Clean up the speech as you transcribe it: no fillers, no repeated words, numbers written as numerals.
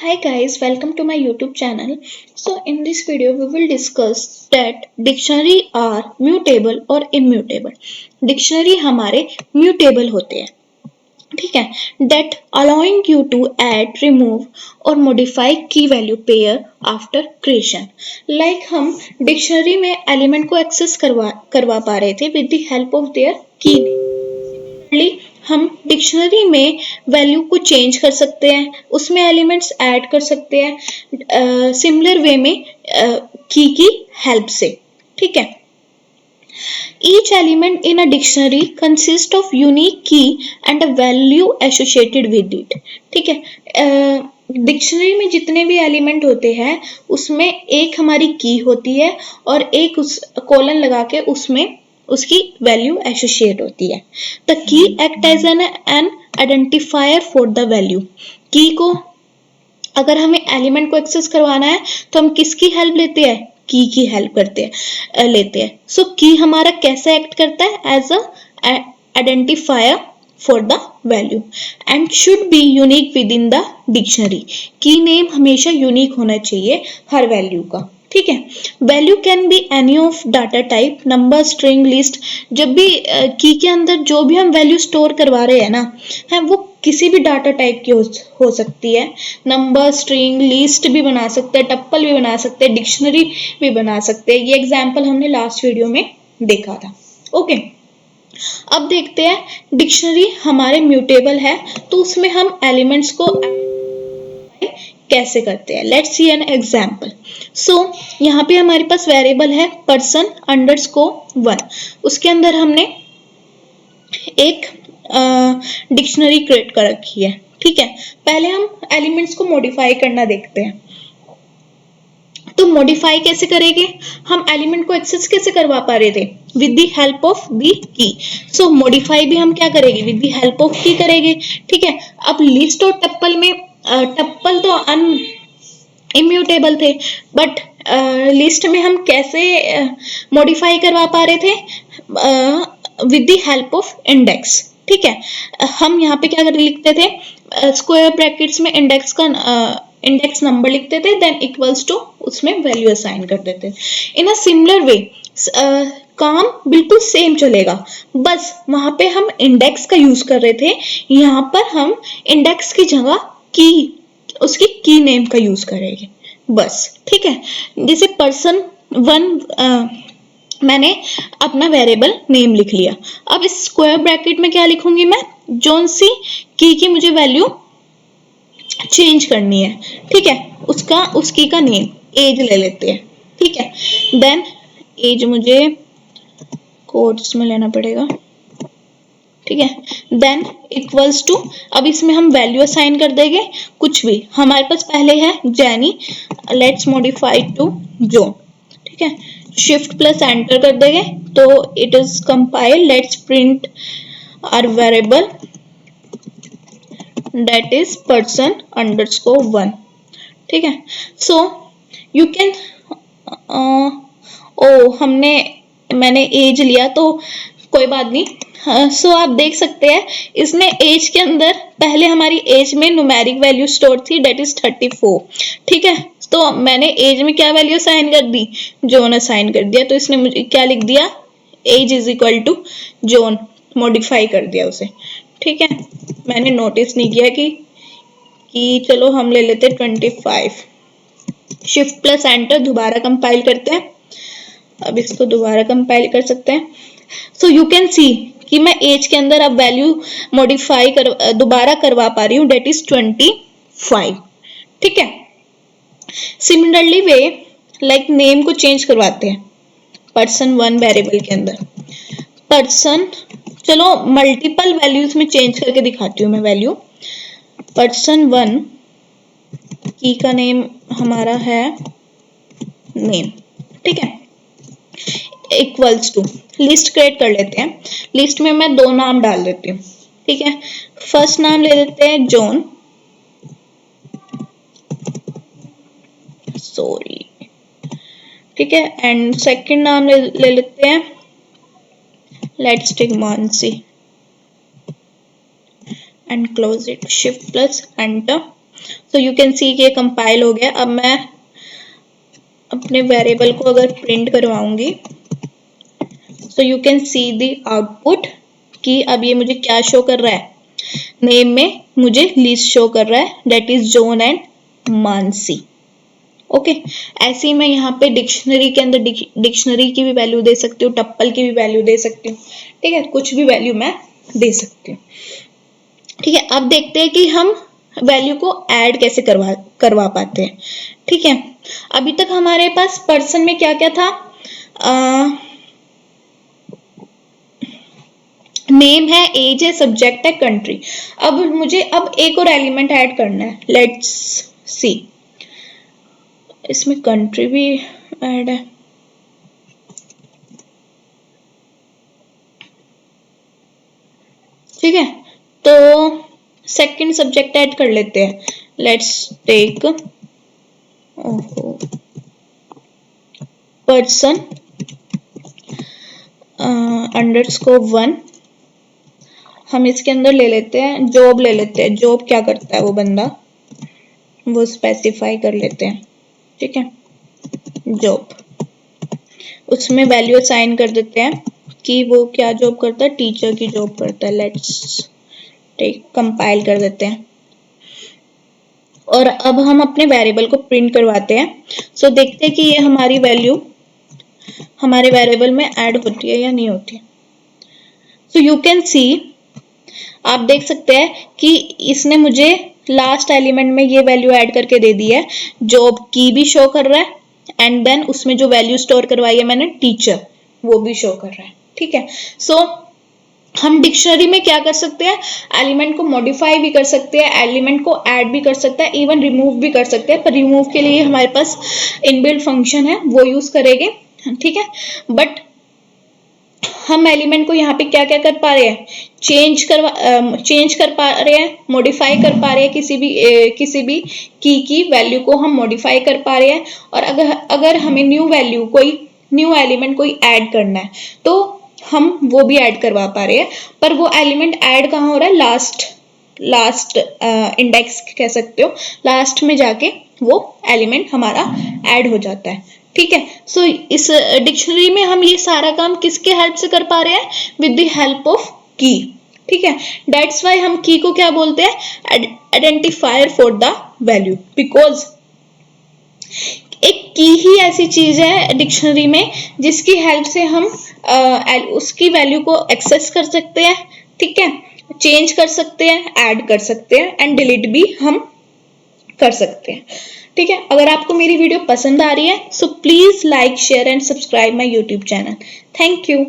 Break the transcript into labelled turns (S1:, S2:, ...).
S1: Hi guys, welcome to my YouTube channel. So in this video we will discuss that dictionary are mutable और immutable. Dictionary हमारे mutable होते हैं, ठीक है, that allowing you to add, remove और modify key value pair after creation. Like हम dictionary में element को access करवा पा रहे थे with the help of their key. हम डिक्शनरी में वैल्यू को चेंज कर सकते हैं, उसमें एलिमेंट्स ऐड कर सकते हैं सिमिलर वे में की हेल्प से, ठीक है। Each element in a dictionary consist of unique key and a value associated with it, ठीक है। डिक्शनरी में जितने भी एलिमेंट होते हैं उसमें एक हमारी की होती है और एक उस कोलन लगा के उसमें उसकी वैल्यू एसोसिएट होती है। The key act as an identifier for the value. Key को अगर हमें एलिमेंट को एक्सेस करवाना है तो हम किसकी हेल्प लेते हैं? की हेल्प लेते हैं। सो की हमारा कैसे एक्ट करता है? As a identifier for the value and should be unique within the dictionary. Key name हमेशा यूनिक होना चाहिए हर वैल्यू का, ठीक है। Value can be any of data type, number, string, list. जब भी की के अंदर जो भी हम वैल्यू स्टोर करवा रहे हैं ना, है वो किसी भी डाटा टाइप की हो सकती है। नंबर, स्ट्रिंग, लिस्ट भी बना सकते हैं, टप्पल भी बना सकते हैं, डिक्शनरी भी बना सकते हैं। ये एग्जाम्पल हमने लास्ट वीडियो में देखा था, ओके। अब देखते हैं डिक्शनरी हमारे म्यूटेबल है तो उसमें हम एलिमेंट्स को कैसे करते हैं। Let's see an example. So यहाँ पे हमारे पास वेरिएबल है पर्सन अंडरस्कोर 1, उसके अंदर हमने एक डिक्शनरी क्रिएट कर रखी है, ठीक है। पहले हम एलिमेंट्स को मॉडिफाई करना देखते हैं। तो मॉडिफाई कैसे करेंगे? हम एलिमेंट को एक्सेस कैसे करवा पा रहे थे? With the help of the की। सो मॉडिफाई भी हम क्या करेंगे? विद द हेल्प ऑफ की करेंगे, ठीक है। अब लिस्ट और टप्पल में टप्पल तो इम्यूटेबल थे, बट लिस्ट में हम कैसे मॉडिफाई करवा पा रहे थे? With the help of index, ठीक है। हम यहाँ पे क्या लिखते थे? स्क्वायर ब्रैकेट्स में इंडेक्स नंबर लिखते थे, देन इक्वल्स टू उसमें वैल्यू असाइन कर देते थे। इन अ सिमिलर वे काम बिल्कुल सेम चलेगा, बस वहां पे हम इंडेक्स का यूज कर रहे थे, यहाँ पर हम इंडेक्स की जगह की उसकी की नेम का यूज करेंगे बस, ठीक है। जैसे पर्सन 1 मैंने अपना वेरिएबल नेम लिख लिया। अब इस स्क्वायर ब्रैकेट में क्या लिखूंगी मैं? जोन सी की मुझे वैल्यू चेंज करनी है, ठीक है। उसकी का नेम एज ले लेते हैं, ठीक है। देन एज मुझे कोट्स में लेना पड़ेगा, ठीक है। देन इक्वल्स टू, अब इसमें हम वैल्यू असाइन कर देंगे कुछ भी। हमारे पास पहले है Jenny, let's modify to John, ठीक है। शिफ्ट प्लस एंटर कर देंगे तो it is compile. Let's print our variable that is person underscore 1, ठीक है। सो यू कैन मैंने एज लिया तो कोई बात नहीं। सो आप देख सकते हैं इसने एज के अंदर पहले हमारी एज में न्यूमेरिक वैल्यू स्टोर थी, डेट इज 34, ठीक है। तो मैंने एज में क्या वैल्यू असाइन कर दी? जोन असाइन कर दिया, तो इसने मुझे क्या लिख दिया? Age is equal to John, modify कर दिया उसे, ठीक है। मैंने नोटिस नहीं किया कि चलो हम ले लेते 25। शिफ्ट प्लस एंटर, दोबारा कंपाइल करते हैं। अब इसको दोबारा कंपाइल कर सकते हैं। सो यू कैन सी कि मैं एज के अंदर अब वैल्यू मॉडिफाई दोबारा करवा पा रही हूँ, डेट इज 25, ठीक है। सिमिलरली वे लाइक नेम को चेंज करवाते हैं पर्सन 1 वेरिएबल के अंदर। पर्सन, चलो मल्टीपल वैल्यूज में चेंज करके दिखाती हूँ मैं वैल्यू। पर्सन 1 की का नेम हमारा है नेम, ठीक है। इक्वल्स टू लिस्ट क्रिएट कर लेते हैं। लिस्ट में मैं 2 नाम डाल देती हूँ, ठीक है। फर्स्ट नाम ले लेते हैं जॉन, सॉरी, ठीक है। एंड सेकंड नाम ले लेते हैं, let's take Mansi and close it. Shift plus enter, so you can see कि ये कंपाइल हो गया। अब मैं अपने वेरिएबल को अगर प्रिंट करवाऊंगी, so you can see the output कि अब ये मुझे क्या शो कर रहा है, नेम में मुझे लिस्ट शो कर रहा है, that is John and Mansi. Okay, ऐसे ही मैं यहाँ पे डिक्शनरी के अंदर डिक्शनरी की भी वैल्यू दे सकती हूँ, टप्पल की भी वैल्यू दे सकती हूँ, ठीक है, कुछ भी वैल्यू मैं दे सकती हूँ। ठीक है, अब देखते हैं कि हम वैल्यू को ऐड कैसे करवा पाते हैं। ठीक है, अभी तक हमारे पास पर्सन में क्या क्या था, नेम है, एज है, सब्जेक्ट है, कंट्री। अब मुझे एक और एलिमेंट ऐड करना है, लेट्स सी, इसमें कंट्री भी ऐड है। ठीक है, तो सेकंड सब्जेक्ट ऐड कर लेते हैं, लेट्स टेक पर्सन अंडरस्कोर 1। हम इसके अंदर ले लेते हैं जॉब, ले लेते हैं जॉब क्या करता है वो बंदा, वो स्पेसिफाई कर लेते हैं। ठीक है, जॉब, उसमें वैल्यू असाइन कर देते हैं कि वो क्या जॉब करता है, टीचर की जॉब करता है। लेट्स टेक, कंपाइल कर देते हैं और अब हम अपने वेरिएबल को प्रिंट करवाते हैं। सो देखते हैं कि ये हमारी वैल्यू हमारे वेरिएबल में ऐड होती है या नहीं होती। सो यू कैन सी, आप देख सकते हैं कि इसने मुझे लास्ट एलिमेंट में ये वैल्यू ऐड करके दे दी है, जॉब की भी शो कर रहा है एंड देन उसमें जो वैल्यू स्टोर करवाई है मैंने टीचर, वो भी शो कर रहा है। ठीक है, सो हम डिक्शनरी में क्या कर सकते हैं, एलिमेंट को मॉडिफाई भी कर सकते हैं, एलिमेंट को ऐड भी कर सकते हैं, इवन रिमूव भी कर सकते हैं, पर रिमूव के लिए हमारे पास इनबिल्ट फंक्शन है, वो यूज करेंगे। ठीक है, बट हम एलिमेंट को यहाँ पे क्या क्या कर पा रहे हैं, चेंज कर पा रहे हैं, मॉडिफाई कर पा रहे हैं, किसी भी की वैल्यू को हम मॉडिफाई कर पा रहे हैं। और अगर हमें न्यू वैल्यू, कोई न्यू एलिमेंट कोई ऐड करना है तो हम वो भी ऐड करवा पा रहे हैं, पर वो एलिमेंट ऐड कहाँ हो रहा है, लास्ट इंडेक्स कह सकते हो, लास्ट में जाके वो एलिमेंट हमारा ऐड हो जाता है। ठीक है, सो इस डिक्शनरी में हम ये सारा काम किसके हेल्प से कर पा रहे हैं, विद द हेल्प ऑफ की। ठीक है, दैट्स वाई हम की को क्या बोलते हैं, identifier for the value, because एक की ही ऐसी चीज है डिक्शनरी में जिसकी हेल्प से हम उसकी वैल्यू को एक्सेस कर सकते हैं। ठीक है, चेंज कर सकते हैं, ऐड कर सकते हैं एंड डिलीट भी हम कर सकते हैं। ठीक है, अगर आपको मेरी वीडियो पसंद आ रही है so please like, share and subscribe my YouTube channel. Thank you.